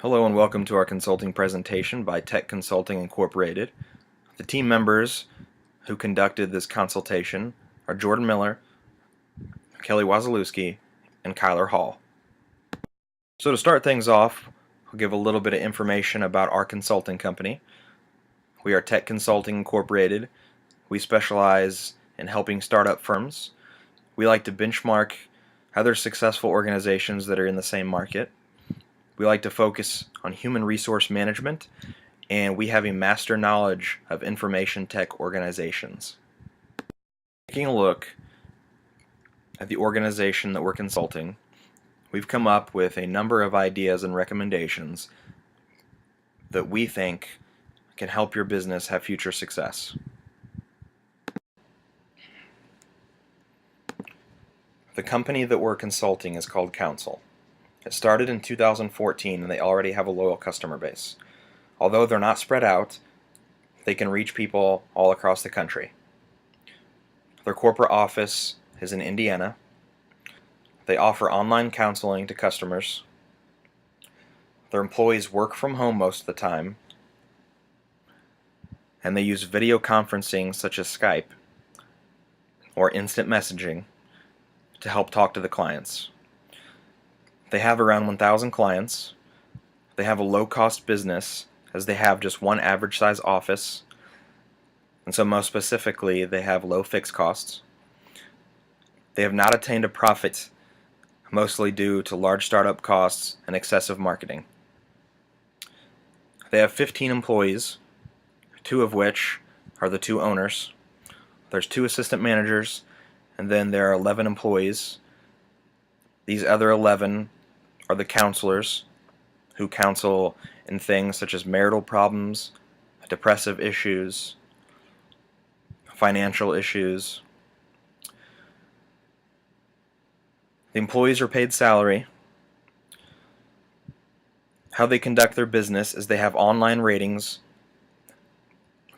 Hello and welcome to our consulting presentation by Tech Consulting Incorporated. The team members who conducted this consultation are Jordan Miller, Kelly Wazalewski, and Kyler Hall. So to start things off, we'll give a little bit of information about our consulting company. We are Tech Consulting Incorporated. We specialize in helping startup firms. We like to benchmark other successful organizations that are in the same market. We like to focus on human resource management, and we have a master knowledge of information tech organizations. Taking a look at the organization that we're consulting, we've come up with a number of ideas and recommendations that we think can help your business have future success. The company that we're consulting is called Counsel. It started in 2014 and they already have a loyal customer base. Although they're not spread out, they can reach people all across the country. Their corporate office is in Indiana. They offer online counseling to customers. Their employees work from home most of the time, and they use video conferencing such as Skype or instant messaging to help talk to the clients. They have around 1,000 clients. They have a low-cost business as they have just one average size office, and so most specifically they have low fixed costs. They have not attained a profit, mostly due to large startup costs and excessive marketing. They have 15 employees, 2 of which are the 2 owners. There's 2 assistant managers, and then there are 11 employees. These other 11 are the counselors who counsel in things such as marital problems, depressive issues, financial issues. The employees are paid salary. How they conduct their business is they have online ratings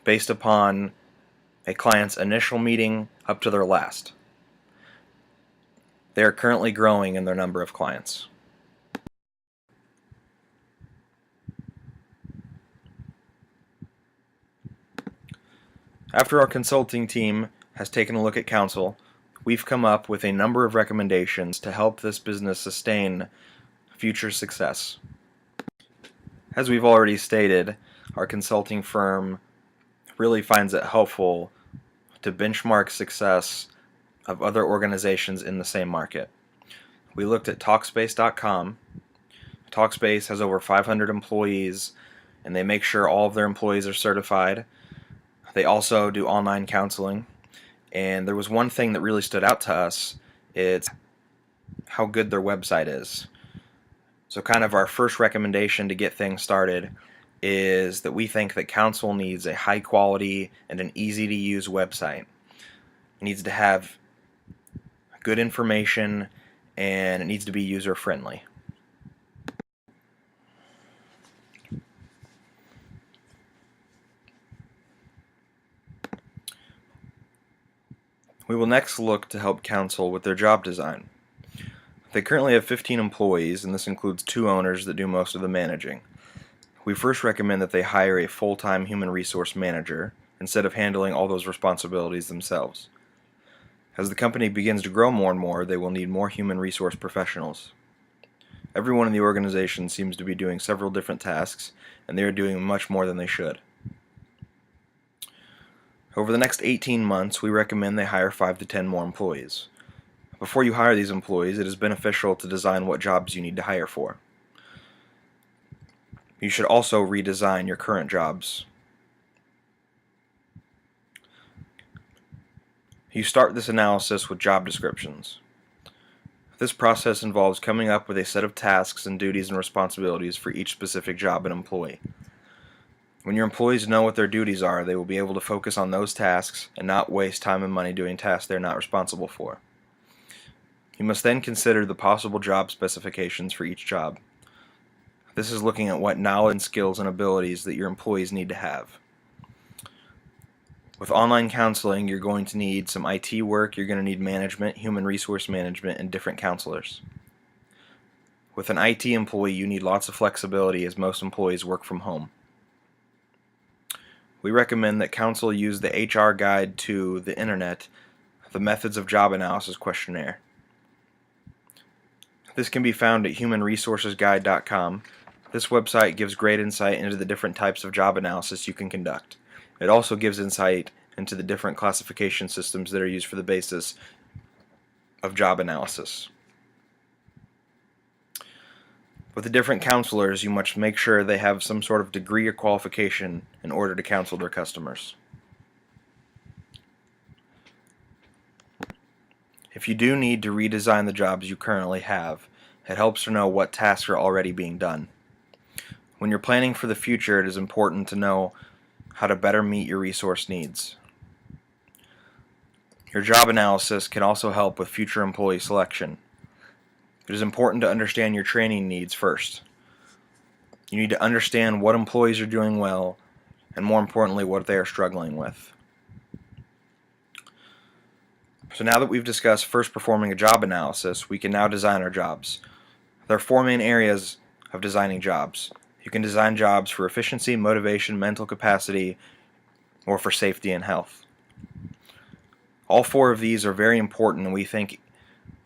based upon a client's initial meeting up to their last. They are currently growing in their number of clients. After our consulting team has taken a look at Counsel, we've come up with a number of recommendations to help this business sustain future success. As we've already stated, our consulting firm really finds it helpful to benchmark success of other organizations in the same market. We looked at Talkspace.com. Talkspace has over 500 employees, and they make sure all of their employees are certified. They also do online counseling, and there was one thing that really stood out to us. It's how good their website is. So kind of our first recommendation to get things started is that we think that Counsel needs a high quality and an easy to use website. It needs to have good information, and it needs to be user friendly. We will next look to help Counsel with their job design. They currently have 15 employees, and this includes 2 owners that do most of the managing. We first recommend that they hire a full-time human resource manager instead of handling all those responsibilities themselves. As the company begins to grow more and more, they will need more human resource professionals. Everyone in the organization seems to be doing several different tasks, and they are doing much more than they should. Over the next 18 months, we recommend they hire 5 to 10 more employees. Before you hire these employees, it is beneficial to design what jobs you need to hire for. You should also redesign your current jobs. You start this analysis with job descriptions. This process involves coming up with a set of tasks and duties and responsibilities for each specific job and employee. When your employees know what their duties are, they will be able to focus on those tasks and not waste time and money doing tasks they're not responsible for. You must then consider the possible job specifications for each job. This is looking at what knowledge, skills, and abilities that your employees need to have. With online counseling, you're going to need some IT work, you're going to need management, human resource management, and different counselors. With an IT employee, you need lots of flexibility as most employees work from home. We recommend that counsel use the HR Guide to the Internet, the Methods of Job Analysis questionnaire. This can be found at humanresourcesguide.com. This website gives great insight into the different types of job analysis you can conduct. It also gives insight into the different classification systems that are used for the basis of job analysis. With the different counselors, you must make sure they have some sort of degree or qualification in order to counsel their customers. If you do need to redesign the jobs you currently have, it helps to know what tasks are already being done. When you're planning for the future, it is important to know how to better meet your resource needs. Your job analysis can also help with future employee selection. It is important to understand your training needs first. You need to understand what employees are doing well, and more importantly, what they are struggling with. So now that we've discussed first performing a job analysis, we can now design our jobs. There are 4 main areas of designing jobs. You can design jobs for efficiency, motivation, mental capacity, or for safety and health. All 4 of these are very important, and we think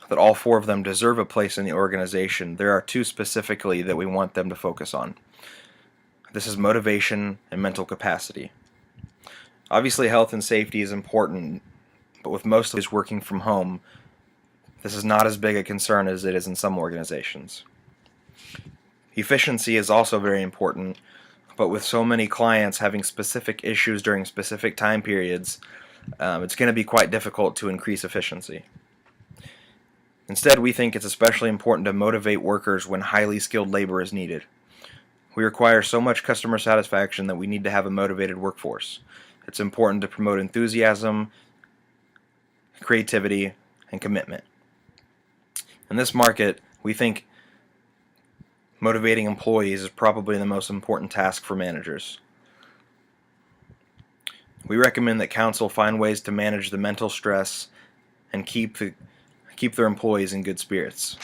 that all 4 of them deserve a place in the organization. There are 2 specifically that we want them to focus on. This is motivation and mental capacity. Obviously, health and safety is important, but with most of us working from home, this is not as big a concern as it is in some organizations. Efficiency is also very important, but with so many clients having specific issues during specific time periods, it's going to be quite difficult to increase efficiency. Instead, we think it's especially important to motivate workers when highly skilled labor is needed. We require so much customer satisfaction that we need to have a motivated workforce. It's important to promote enthusiasm, creativity, and commitment. In this market, we think motivating employees is probably the most important task for managers. We recommend that counsel find ways to manage the mental stress and keep their employees in good spirits.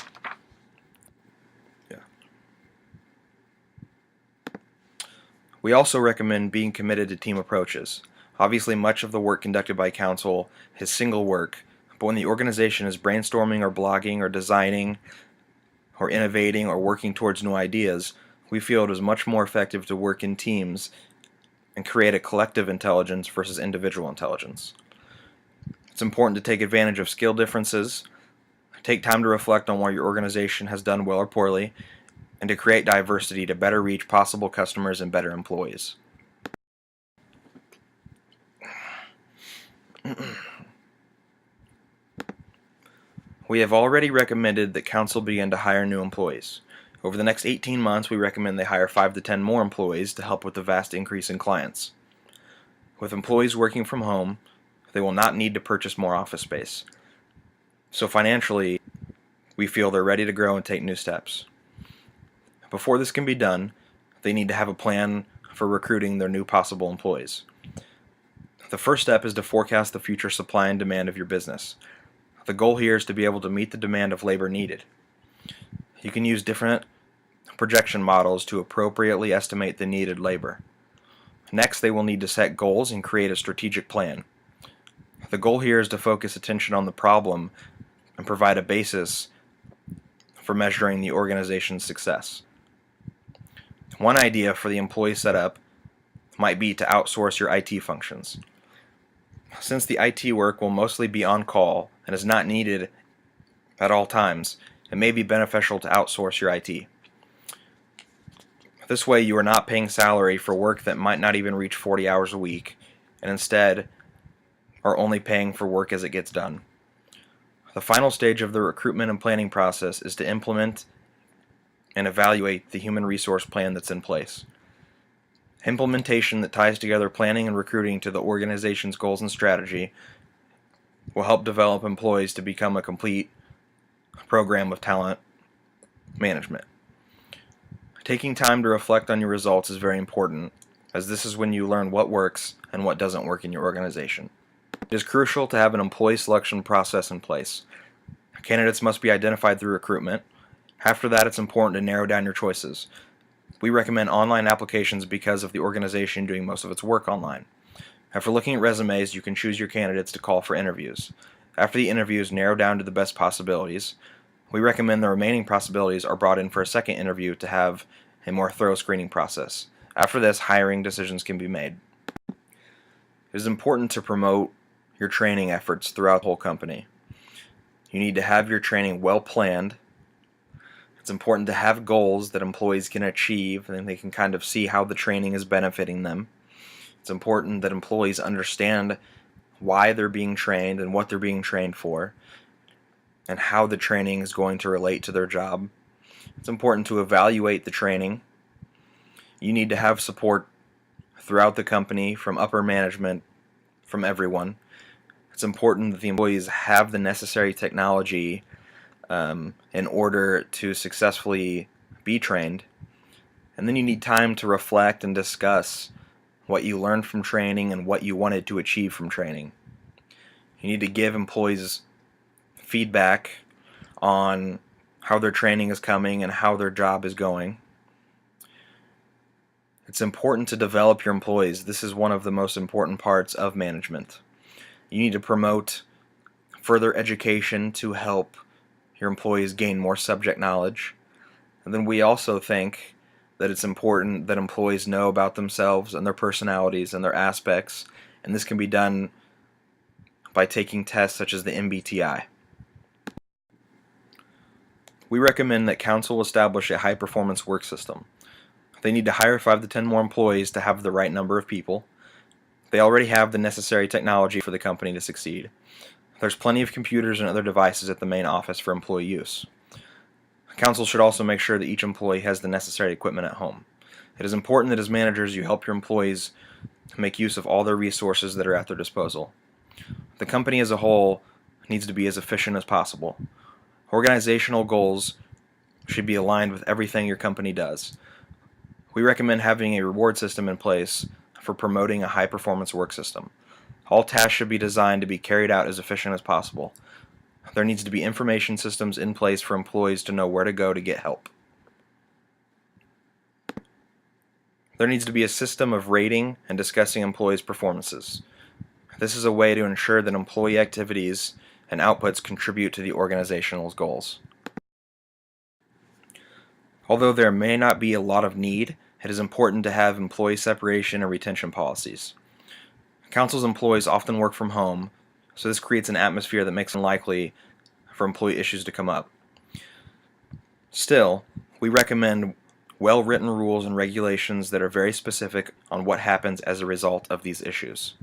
We also recommend being committed to team approaches. Obviously, much of the work conducted by counsel is single work, but when the organization is brainstorming or blogging or designing or innovating or working towards new ideas, we feel it is much more effective to work in teams and create a collective intelligence versus individual intelligence. It's important to take advantage of skill differences, take time to reflect on where your organization has done well or poorly, and to create diversity to better reach possible customers and better employees. We have already recommended that counsel begin to hire new employees. Over the next 18 months, we recommend they hire 5 to 10 more employees to help with the vast increase in clients. With employees working from home, they will not need to purchase more office space. So financially, we feel they're ready to grow and take new steps. Before this can be done, they need to have a plan for recruiting their new possible employees. The first step is to forecast the future supply and demand of your business. The goal here is to be able to meet the demand of labor needed. You can use different projection models to appropriately estimate the needed labor. Next, they will need to set goals and create a strategic plan. The goal here is to focus attention on the problem and provide a basis for measuring the organization's success. One idea for the employee setup might be to outsource your IT functions. Since the IT work will mostly be on call and is not needed at all times, it may be beneficial to outsource your IT. This way you are not paying salary for work that might not even reach 40 hours a week, and instead are only paying for work as it gets done. The final stage of the recruitment and planning process is to implement and evaluate the human resource plan that's in place. Implementation that ties together planning and recruiting to the organization's goals and strategy will help develop employees to become a complete program of talent management. Taking time to reflect on your results is very important, as this is when you learn what works and what doesn't work in your organization. It is crucial to have an employee selection process in place. Candidates must be identified through recruitment. After that, it's important to narrow down your choices. We recommend online applications because of the organization doing most of its work online. After looking at resumes, you can choose your candidates to call for interviews. After the interviews narrow down to the best possibilities, we recommend the remaining possibilities are brought in for a second interview to have a more thorough screening process. After this, hiring decisions can be made. It is important to promote your training efforts throughout the whole company. You need to have your training well planned. It's important to have goals that employees can achieve and they can kind of see how the training is benefiting them. It's important that employees understand why they're being trained and what they're being trained for, and how the training is going to relate to their job. It's important to evaluate the training. You need to have support throughout the company from upper management, from everyone. It's important that the employees have the necessary technology in order to successfully be trained. And then you need time to reflect and discuss what you learned from training and what you wanted to achieve from training. You need to give employees feedback on how their training is coming and how their job is going. It's important to develop your employees. This is one of the most important parts of management. You need to promote further education to help your employees gain more subject knowledge. And then we also think that it's important that employees know about themselves and their personalities and their aspects, and this can be done by taking tests such as the MBTI. We recommend that council establish a high-performance work system. They need to hire 5 to 10 more employees to have the right number of people. They already have the necessary technology for the company to succeed. There's plenty of computers and other devices at the main office for employee use. Council should also make sure that each employee has the necessary equipment at home. It is important that as managers you help your employees make use of all their resources that are at their disposal. The company as a whole needs to be as efficient as possible. Organizational goals should be aligned with everything your company does. We recommend having a reward system in place for promoting a high-performance work system. All tasks should be designed to be carried out as efficient as possible. There needs to be information systems in place for employees to know where to go to get help. There needs to be a system of rating and discussing employees' performances. This is a way to ensure that employee activities and outputs contribute to the organizational goals. Although there may not be a lot of need, it is important to have employee separation and retention policies. Council's employees often work from home, so this creates an atmosphere that makes it unlikely for employee issues to come up. Still, we recommend well-written rules and regulations that are very specific on what happens as a result of these issues.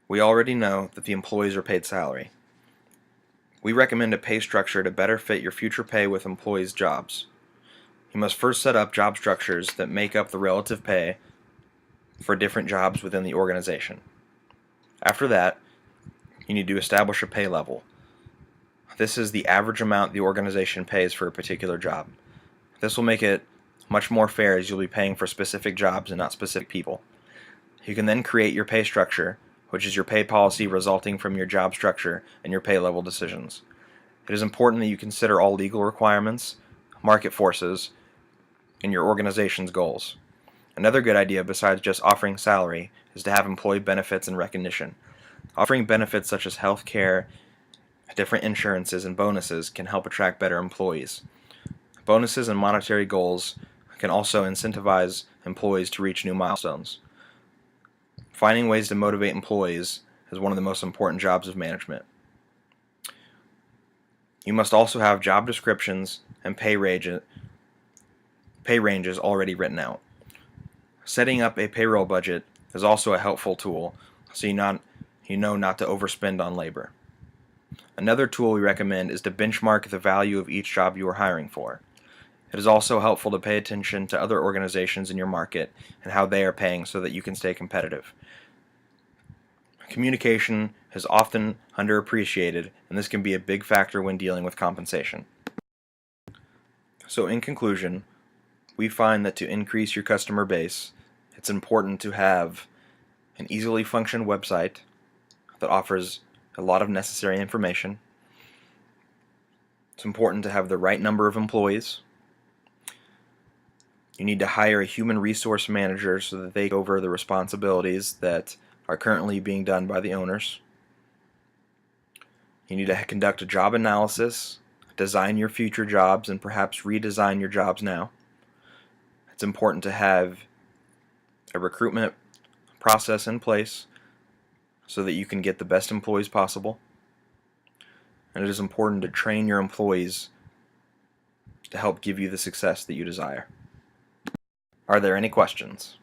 We already know that the employees are paid salary. We recommend a pay structure to better fit your future pay with employees' jobs. You must first set up job structures that make up the relative pay for different jobs within the organization. After that, you need to establish a pay level. This is the average amount the organization pays for a particular job. This will make it much more fair as you'll be paying for specific jobs and not specific people. You can then create your pay structure, which is your pay policy resulting from your job structure and your pay level decisions. It is important that you consider all legal requirements, market forces, and your organization's goals. Another good idea besides just offering salary is to have employee benefits and recognition. Offering benefits such as health care, different insurances, and bonuses can help attract better employees. Bonuses and monetary goals can also incentivize employees to reach new milestones. Finding ways to motivate employees is one of the most important jobs of management. You must also have job descriptions and pay ranges already written out. Setting up a payroll budget is also a helpful tool, so you know not to overspend on labor. Another tool we recommend is to benchmark the value of each job you are hiring for. It is also helpful to pay attention to other organizations in your market and how they are paying so that you can stay competitive. Communication is often underappreciated, and this can be a big factor when dealing with compensation. So in conclusion, we find that to increase your customer base, it's important to have an easily functioning website that offers a lot of necessary information. It's important to have the right number of employees. You need to hire a human resource manager so that they take over the responsibilities that are currently being done by the owners. You need to conduct a job analysis, design your future jobs, and perhaps redesign your jobs now. It's important to have a recruitment process in place so that you can get the best employees possible. And it is important to train your employees to help give you the success that you desire. Are there any questions?